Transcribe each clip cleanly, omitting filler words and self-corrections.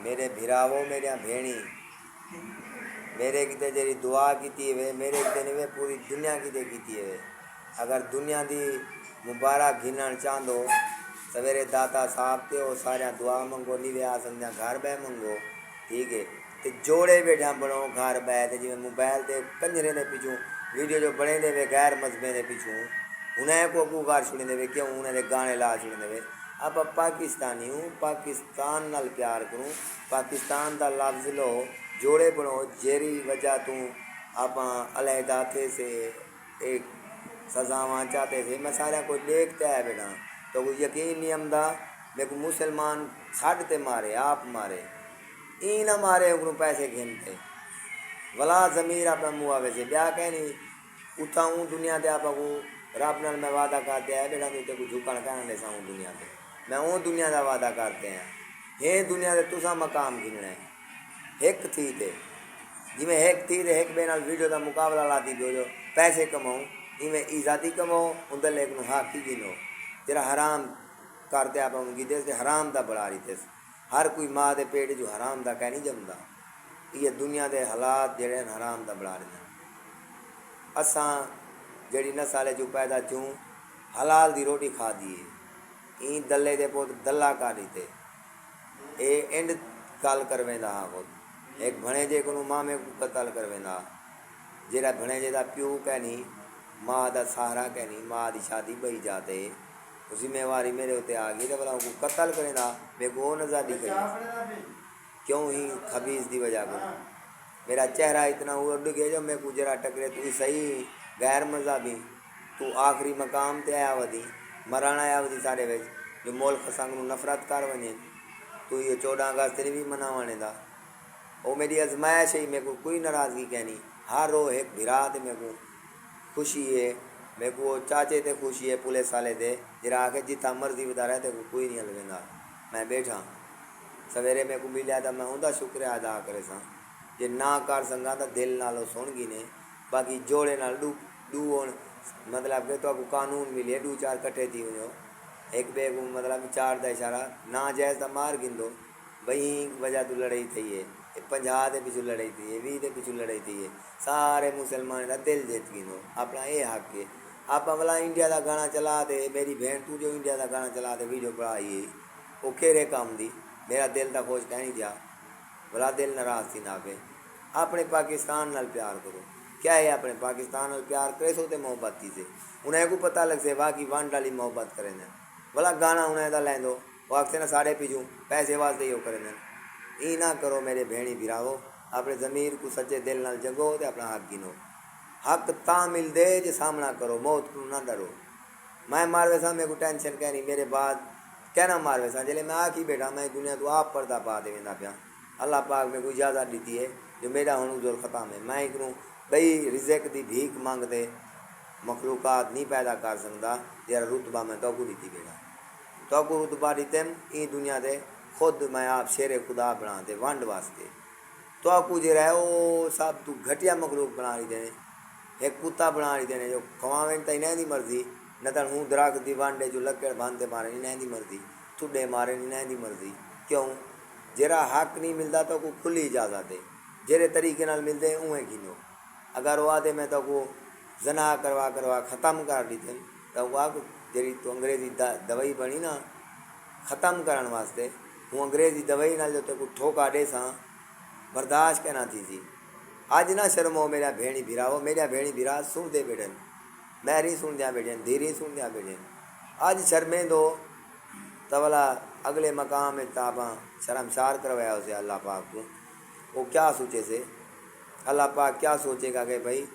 میرے بھراو میرے بھیڑی میرے کتے جی دعا کی ہوئے میرے کتے نہیں پوری دنیا کتے کی ہوئے اگر دنیا دی مبارک گھنن چاہندو سویرے داتا صاحب تے وہ سارے دعا منگو نہیں آ سکتے گھر بہ منگو ٹھیک ہے تے جوڑے بیٹھا بنو گھر بہ تے جی موبائل تے کنجرے دے پیچھوں ویڈیو جو بنے دے وے غیر مذہبے دے پیچھوں انہیں کو گار چھڑیں دے وے کیوں انہیں دے گانے لا چھڑیں دے وے آپ پاکستانی ہوں پاکستان نال پیار کروں پاکستان دا لفظ لو جوڑے بنو جیری وجہ تو آپ علیحدہ تھے سے ایک سزاواں چاہتے تھے میں سارا کوئی دیکھتا ہے بیٹا تو وہ یقین نہیں آمدا میرے کو مسلمان چھڈ تے مارے آپ مارے این نہ مارے انہوں پیسے گھنتے ولا ضمیر اپنا منہ آوے سے بیا کہ نہیں اتھا ہوں دنیا دے آپ کو رب نال میں وعدہ کرتے ہیں بیٹا تو تے کو جھکن کہنا دے سا ہوں دنیا دے میں ہوں دنیا دا وعدہ کرتے ہیں یہ دنیا دے تسا مقام گھننا ہے ایک تھی تے جی میں ایک تھی تے ایک بے نال ویڈیو دا مقابلہ لاتی جو جو پیسے کماؤں میں ایزادی کماؤ اندر لیکن حق ہی گنو تیرا حرام کرتے آپ ان کی دیس حرام دا بڑھا رہی تھے ہر کوئی ماں دے پیٹ جو حرام دا کہہ نہیں جمدا یہ دنیا دے حالات جڑے حرام دا بڑھا رہے ہیں اساں جڑی نسل جو پیدا چوں حلال دی روٹی کھا دیے این دلے دے پوت دلہ کر دیتے اے اینڈ کال کر ویندا ہاں خود ایک بھنے جے کو ماں میں قتل کر ویندا جڑا بھنے جے دا پیو کہنی ماں دا سہارا کہنی ماں دی شادی بئی جاتے ذمہ واری میرے ہوتے آ گئی تو بلا کو قتل کریں دا میں کو نظر دی کری کیوں ہی خبیث دی وجہ کو میرا چہرہ اتنا اڑ گیا جو میں کو جرا ٹکرے تو صحیح غیر مذہبی تو آخری مقام تے آیا ودی مرانا آیا ودی سارے وچ جو ملک سنگ نو نفرت کر ونجے تو یہ 14 اگست نہیں بھی مناوانے دا وہ میری ازمائش ہے میرے کو کوئی ناراضگی کہنی ہر رو ایک بھرا تے میرے کو خوشی ہے میرے کو چاچے تے خوشی ہے پولیس سالے دے جرا آ کے جتنا مرضی بتا رہے تے کوئی نہیں لگے میں بیٹھا سویرے میرے کو ملیا تھا میں اوندا شکریہ ادا کرے سا جے نہ کر سنگا تو دل نالو سن گی نے باقی جوڑے نال دو مطلب کہ تو قانون ملے 2-4 کٹھے تھی وجو ایک بے کو مطلب 4 دا اشارہ نہ جائز دا مار گندو بھئی وجہ تو لڑائی تھی ہے 50 دے پیچھے لڑائی تھی ہے 20 دے پیچھے لڑائی تھی ہے سارے مسلمان دا دل جیت گندو اپنا یہ حق ہے آپ اولا انڈیا دا گانا چلا دے میری بہن تو جو انڈیا دا گانا چلا دے ویڈیو بڑھائی وہ کیرے کام دی میرا دل دا خوش کہنی دیا بلا دل ناراض تھی نہ پہ اپنے پاکستان نال پیار کرو کیا ہے اپنے پاکستان نال پیار کرے سو تے محبت تھی سے انہیں کو پتہ لگ سے واقعی وانڈ والی محبت کریں دیں بلا گانا انہیں دا لین دو وہ آخر نہ سارے پیچھوں پیسے واسطے ہی وہ کریں دیں ای نہ کرو میرے بہنی بھراو اپنے ضمیر کو سچے دل نال جگو تے اپنا حق گنو حق تا مل دے جو سامنا کرو موت کو نہ ڈرو میں ماروے سا میرے کو ٹینشن کہنی میرے بعد کہنا ماروے سا جلے میں آکھی بیٹھا میں دنیا تو آپ پردہ پا دے ویندہ پیا اللہ پاک میں کوئی اجازت دیتی ہے جو میرا حضور ختم ہے میں ایک نوں بھئی رزق دی بھیک مانگ دے مخلوقات نہیں پیدا کر سکتا جیرا رتبہ میں تو کو دیتی بیٹا تو کو رتبہ دیتے این دنیا دے خود میں آپ شیر خدا بنا دے وانڈ واسطے تو کو جو رہے وہ سب تو گھٹیا مخلوق بنا رہی دینے ایک کتا بنا رہی دینے جو کھواویں تا انہیں دی مرضی نہ تن ہوں درخت دی وانڈے جو لکڑ باندھتے مارے انہیں دی مرضی ٹھڈے مارے انہیں دی مرضی کیوں جرا حق نہیں ملتا تو کو کھلی اجازت دے جرے طریقے نال ملتے اوہیں گھنو اگر وہ آدھے میں تو کو زنا کروا ختم کر دیتے تو وہ جری تو انگریزی دوائی بنی نا ختم کرن واسطے وہ انگریزی دوائی نال جو تو کو ٹھوکا دے سا برداشت کہنا تھی سی آج نہ شرمو میرا بھیڑی بھراو میرا بھیڑی بھرا سن دے بیٹھن میری سن دیا بیٹھن دھیری سن دیا بیٹھن آج شرمیں دو تولا اگلے مقام میں تاباں شرمسار کروایا اسے اللہ پاک کو وہ کیا سوچے سے اللہ پاک کیا سوچے گا کہ بھائی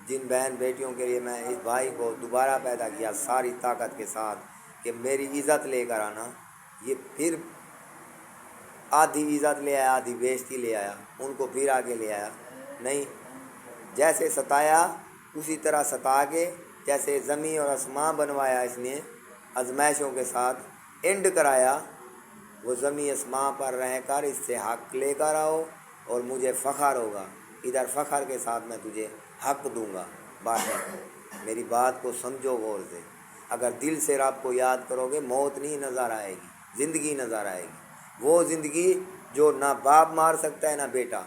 جن بہن بیٹیوں کے لیے میں اس بھائی کو دوبارہ پیدا کیا ساری طاقت کے ساتھ کہ میری عزت لے کر آنا یہ پھر آدھی عزت لے آیا آدھی بیشتی لے آیا ان کو پھر آگے لے آیا نہیں جیسے ستایا اسی طرح ستا کے جیسے زمین اور آسمان بنوایا اس نے آزمائشوں کے ساتھ اینڈ کرایا وہ زمین آسمان پر رہ کر اس سے حق لے کر آؤ اور مجھے فخر ہوگا ادھر فخر کے ساتھ میں تجھے حق دوں گا بات ہے میری بات کو سمجھو غور سے اگر دل سے رب کو یاد کرو گے موت نہیں نظر آئے گی زندگی نظر آئے گی وہ زندگی جو نہ باپ مار سکتا ہے نہ بیٹا،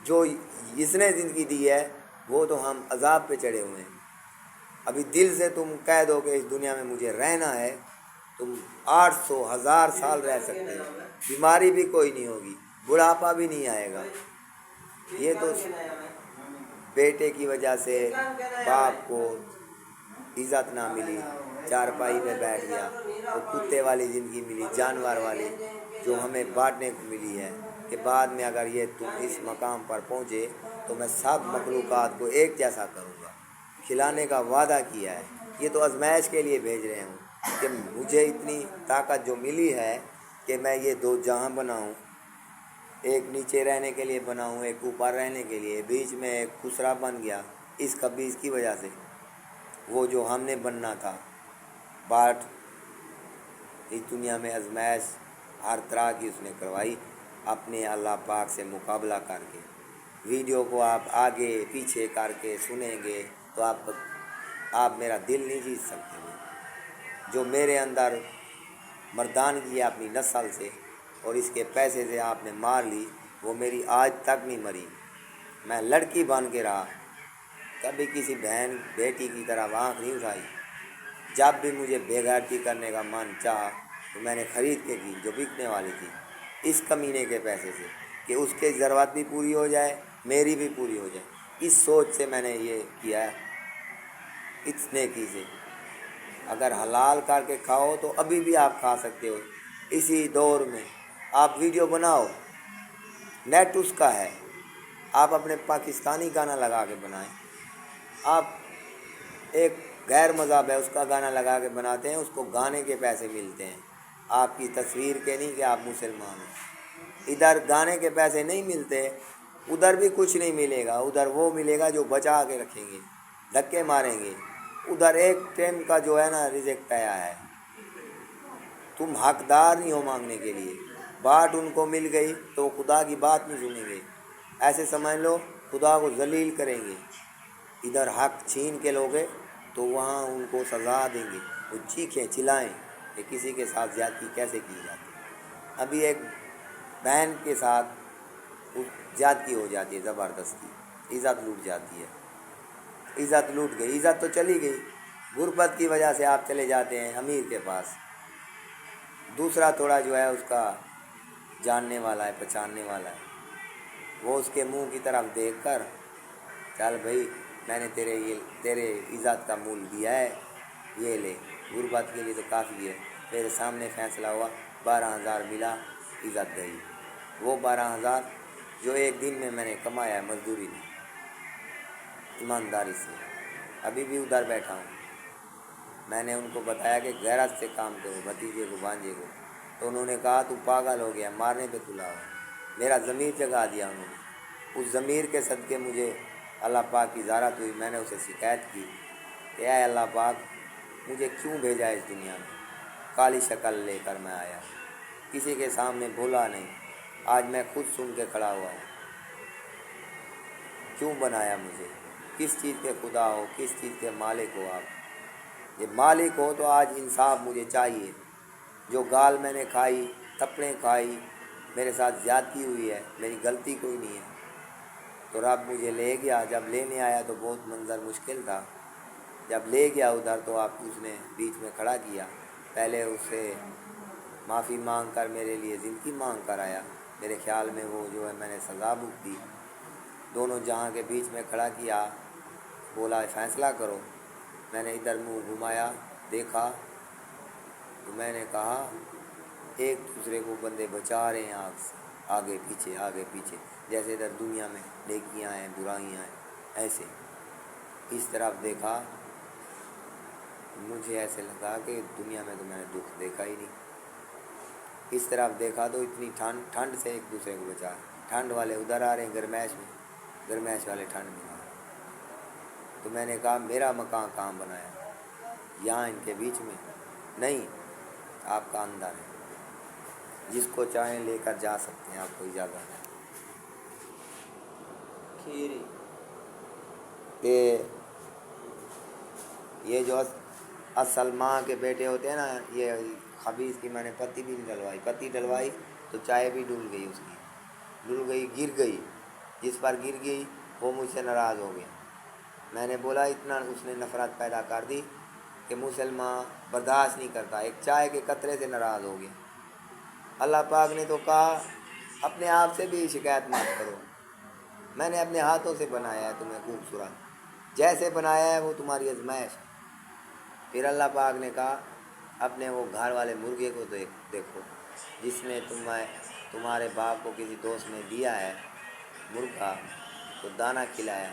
جو اس نے زندگی دی ہے وہ تو ہم عذاب پہ چڑھے ہوئے ہیں۔ ابھی دل سے تم کہہ دو کہ اس دنیا میں مجھے رہنا ہے، تم 800,000 سال رہ سکتے ہو، بیماری بھی کوئی نہیں ہوگی، بڑھاپا بھی نہیں آئے گا۔ یہ تو بیٹے کی وجہ سے باپ کو عزت نہ ملی، چارپائی میں بیٹھ گیا، وہ کتے والی زندگی ملی، جانور والی جو ہمیں بانٹنے کو ملی ہے، کہ بعد میں اگر یہ تم اس مقام پر پہنچے تو میں سب مخلوقات کو ایک جیسا کروں گا، کھلانے کا وعدہ کیا ہے۔ یہ تو آزمائش کے لیے بھیج رہے ہوں کہ مجھے اتنی طاقت جو ملی ہے کہ میں یہ دو جہاں بناؤں، ایک نیچے رہنے کے لیے بناؤں، ایک اوپر رہنے کے لیے، بیچ میں ایک خسرا بن گیا، اس خبیث کی وجہ سے۔ وہ جو ہم نے بننا تھا بات، اس دنیا میں آزمائش ہر طرح کی اس نے کروائی، اپنے اللہ پاک سے مقابلہ کر کے۔ ویڈیو کو آپ آگے پیچھے کر کے سنیں گے تو آپ میرا دل نہیں جیت سکتے ہیں۔ جو میرے اندر مردانگی ہے اپنی نسل سے اور اس کے پیسے سے آپ نے مار لی، وہ میری آج تک نہیں مری۔ میں لڑکی بن کے رہا، کبھی کسی بہن بیٹی کی طرح آنکھ نہیں اٹھائی۔ جب بھی مجھے بے غیرتی کرنے کا من چاہا تو میں نے خرید کے کی، جو بکنے والی تھی، اس کمینے کے پیسے سے، کہ اس کے ضرورت بھی پوری ہو جائے، میری بھی پوری ہو جائے۔ اس سوچ سے میں نے یہ کیا ہے، اس نیکی سے۔ اگر حلال کر کے کھاؤ تو ابھی بھی آپ کھا سکتے ہو، اسی دور میں آپ ویڈیو بناؤ، نیٹ اس کا ہے، آپ اپنے پاکستانی گانا لگا کے بنائیں۔ آپ ایک غیر مذہب ہے اس کا گانا لگا کے بناتے ہیں، اس کو گانے کے پیسے ملتے ہیں، آپ کی تصویر کے نہیں کہ آپ مسلمان ہیں۔ ادھر گانے کے پیسے نہیں ملتے، ادھر بھی کچھ نہیں ملے گا، ادھر وہ ملے گا جو بچا کے رکھیں گے، دھکے ماریں گے۔ ادھر ایک ٹائم کا جو ہے نا رزق آیا ہے، تم حقدار نہیں ہو مانگنے کے لیے۔ بات ان کو مل گئی تو خدا کی بات نہیں سنیں گے، ایسے سمجھ لو خدا کو ذلیل کریں گے۔ ادھر حق چھین کے لوگے تو وہاں ان کو سزا دیں گے، وہ چیخیں چلائیں کہ کسی کے ساتھ زیادتی کیسے کی جاتی ہے۔ ابھی ایک بہن کے ساتھ زیادتی ہو جاتی ہے، زبردستی عزت لوٹ جاتی ہے، عزت لوٹ گئی، عزت تو چلی گئی، غربت کی وجہ سے آپ چلے جاتے ہیں امیر کے پاس، دوسرا تھوڑا جو ہے اس کا جاننے والا ہے، پہچاننے والا ہے، وہ اس کے منہ کی طرف دیکھ کر چل بھائی میں نے تیرے عزت کا مول دیا ہے، یہ لے، غربت کے لیے تو کافی ہے۔ میرے سامنے فیصلہ ہوا، 12,000 ملا، عزت گئی۔ وہ 12,000 جو ایک دن میں نے کمایا ہے مزدوری میں، ایمانداری سے، ابھی بھی ادھر بیٹھا ہوں۔ میں نے ان کو بتایا کہ غیرت سے کام کرو، بھتیجے کو بھانجے کو، تو انہوں نے کہا تو پاگل ہو گیا، مارنے پہ تلا ہو۔ میرا ضمیر جگا دیا انہوں نے، اس ضمیر کے صدقے مجھے اللہ پاک کی زیارت ہوئی۔ میں نے اسے شکایت کی کہ اے اللہ پاک مجھے کیوں بھیجا اس دنیا میں، کالی شکل لے کر میں آیا، کسی کے سامنے بولا نہیں، آج میں خود سن کے کھڑا ہوا ہوں، کیوں بنایا مجھے، کس چیز کے خدا ہو، کس چیز کے مالک ہو آپ؟ یہ مالک ہو تو آج انصاف مجھے چاہیے۔ جو گال میں نے کھائی، تھپڑیں کھائی، میرے ساتھ زیادتی ہوئی ہے، میری غلطی کوئی نہیں ہے، تو رب مجھے لے گیا۔ جب لینے آیا تو بہت منظر مشکل تھا، جب لے گیا ادھر تو اس نے بیچ میں کھڑا کیا، پہلے اس سے معافی مانگ کر میرے لیے زندگی مانگ کر آیا۔ میرے خیال میں وہ جو ہے میں نے سزا بھگتی دی، دونوں جہاں کے بیچ میں کھڑا کیا، بولا فیصلہ کرو۔ میں نے ادھر منہ گھمایا، دیکھا تو میں نے کہا ایک دوسرے کو بندے بچا رہے ہیں آگ سے، آگے پیچھے آگے پیچھے، جیسے ادھر دنیا میں نیکیاں ہیں برائیاں ہیں، ایسے اس طرف دیکھا، مجھے ایسے لگا کہ دنیا میں تو میں نے دکھ دیکھا ہی نہیں۔ اس طرف دیکھا تو اتنی ٹھنڈ سے ایک دوسرے کو بچا، ٹھنڈ والے ادھر آ رہے ہیں گرمائش میں، گرمائش والے ٹھنڈ میں آ رہے ہیں۔ تو میں نے کہا میرا مکان کہاں بنایا، یہاں ان کے بیچ میں نہیں، آپ کا اندر ہے، جس کو چاہیں لے کر جا سکتے ہیں، آپ کو اجازت ہے۔ کہ یہ جو اصل ماں کے بیٹے ہوتے ہیں نا، یہ خبیث کی میں نے پتی بھی نہیں ڈلوائی، پتی ڈلوائی تو چائے بھی ڈول گئی اس کی، ڈول گئی، گر گئی، جس پر گر گئی وہ مجھ سے ناراض ہو گیا۔ میں نے بولا اتنا اس نے نفرت پیدا کر دی کہ مسلمان برداشت نہیں کرتا، ایک چائے کے قطرے سے ناراض ہو گیا۔ اللہ پاک نے تو کہا اپنے آپ سے بھی شکایت مت کرو، میں نے اپنے ہاتھوں سے بنایا ہے تمہیں خوبصورت، جیسے بنایا ہے وہ تمہاری آزمائش ہے۔ پھر اللہ پاک نے کہا اپنے وہ گھر والے مرغے کو دیکھو جس نے تمہارے باپ کو کسی دوست نے دیا ہے مرغا، تو دانہ کھلایا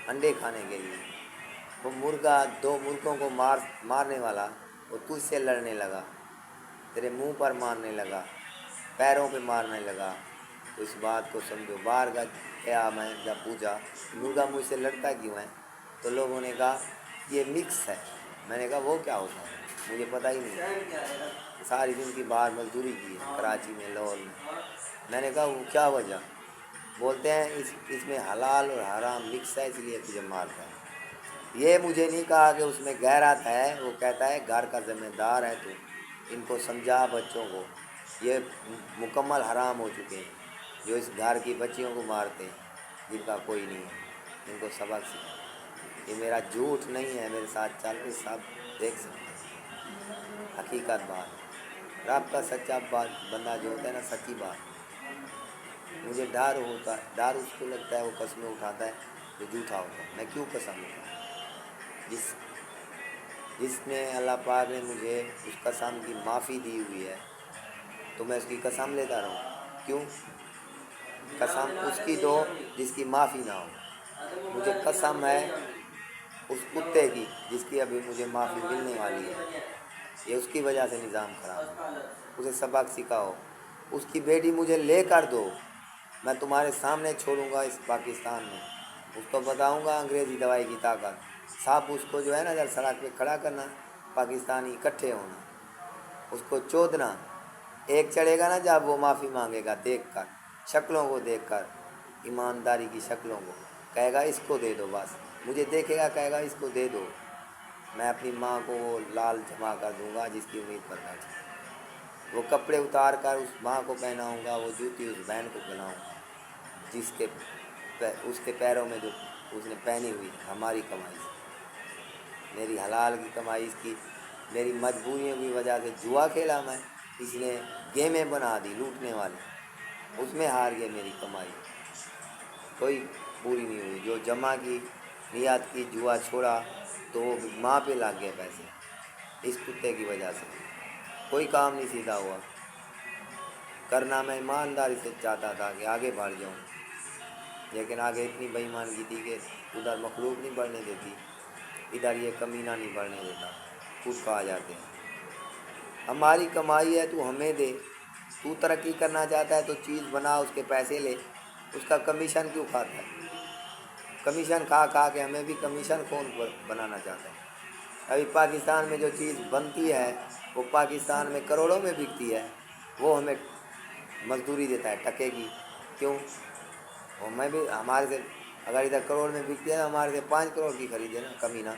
انڈے کھانے کے لیے، وہ مرغا 2 مرغوں کو مارنے والا وہ تجھ سے لڑنے لگا، تیرے منہ پر مارنے لگا، پیروں پہ مارنے لگا۔ تو اس بات کو سمجھو، بار گیا میں جب پوچھا مرغا مجھ سے لڑتا کیوں ہے، تو لوگوں نے کہا یہ مکس ہے۔ میں نے کہا وہ کیا ہوتا ہے، مجھے پتہ ہی نہیں، ساری زندگی باہر مزدوری کی ہے کراچی میں، لاہور میں نے کہا وہ کیا وجہ، بولتے ہیں اس میں حلال اور حرام مکس ہے اس لیے تجھے مارتا ہے۔ یہ مجھے نہیں کہا کہ اس میں غیرت ہے، وہ کہتا ہے گھر کا ذمہ دار ہے تو ان کو سمجھا بچوں کو، یہ مکمل حرام ہو چکے ہیں جو اس گھر کی بچیوں کو مارتے ہیں جن کا کوئی نہیں ہے، ان کو سبق سکھا۔ یہ میرا جھوٹ نہیں ہے، میرے ساتھ چل کے سب دیکھ سکتے ہیں، حقیقت بات، رب کا سچا بندہ جو ہوتا ہے نا، سچی بات۔ مجھے ڈر ہوتا ہے، ڈر اس کو لگتا ہے وہ قسمیں اٹھاتا ہے جو جھوٹا ہوتا ہے، میں کیوں قسم اٹھاؤں؟ جس نے اللہ پاک نے مجھے اس قسم کی معافی دی ہوئی ہے تو میں اس کی قسم لیتا رہوں، کیوں؟ قسم اس کی دو جس کی معافی نہ ہو، مجھے قسم ہے اس کتے کی جس کی ابھی مجھے معافی ملنے والی ہے، یہ اس کی وجہ سے نظام خراب ہے، اسے سبق سکھاؤ، اس کی بیٹی مجھے لے کر دو، میں تمہارے سامنے چھوڑوں گا اس پاکستان میں، اس کو بتاؤں گا انگریزی دوائی کی طاقت، صاحب اس کو جو ہے نا جب سڑک پہ کھڑا کرنا، پاکستانی اکٹھے ہونا، اس کو چودنا، ایک چڑھے گا نا جب وہ معافی مانگے گا دیکھ کر، شکلوں کو دیکھ کر، ایمانداری کی شکلوں کو، کہے گا اس کو دے دو، بس مجھے دیکھے گا کہے گا اس کو دے دو، میں اپنی ماں کو وہ لال جمع کر دوں گا جس کی امید پر بیٹھے، وہ کپڑے اتار کر اس ماں کو پہناؤں گا، وہ جوتی اس بہن کو پہناؤں گا اس کے پیروں میں جو اس نے پہنی ہوئی ہے ہماری کمائی سے، میری حلال کی کمائی، اس کی میری مجبوریوں کی وجہ سے جوا کھیلا میں، اس نے گیمیں بنا دی لوٹنے والی، اس میں ہار گیا میری کمائی، کوئی پوری نہیں ہوئی، جو جمع کی نیت کی جوا چھوڑا تو وہ ماں پہ لگ گئے پیسے، اس کتے کی وجہ سے کوئی کام نہیں سیدھا ہوا، کرنا میں ایمانداری سے چاہتا تھا کہ آگے بڑھ جاؤں، لیکن آگے اتنی بے ایمانگی تھی کہ ادھر مخلوق نہیں بڑھنے دیتی، ادھر یہ کمینہ نہیں بڑھنے دیتا، خود کہا جاتے ہیں ہماری کمائی ہے تو ہمیں دے، تو ترقی کرنا چاہتا ہے تو چیز بنا، اس کے پیسے لے، اس کا کمیشن کیوں کھاتا ہے؟ کمیشن کھا کے ہمیں بھی کمیشن کون بنانا چاہتا ہے؟ ابھی پاکستان میں جو چیز بنتی ہے وہ پاکستان میں کروڑوں میں بکتی ہے، وہ ہمیں مزدوری دیتا ہے ٹکے کی، کیوں؟ اور میں بھی ہمارے سے اگر ادھر کروڑ میں بکتی ہے تو ہمارے سے 5 کروڑ کی خریدے نا کمینہ،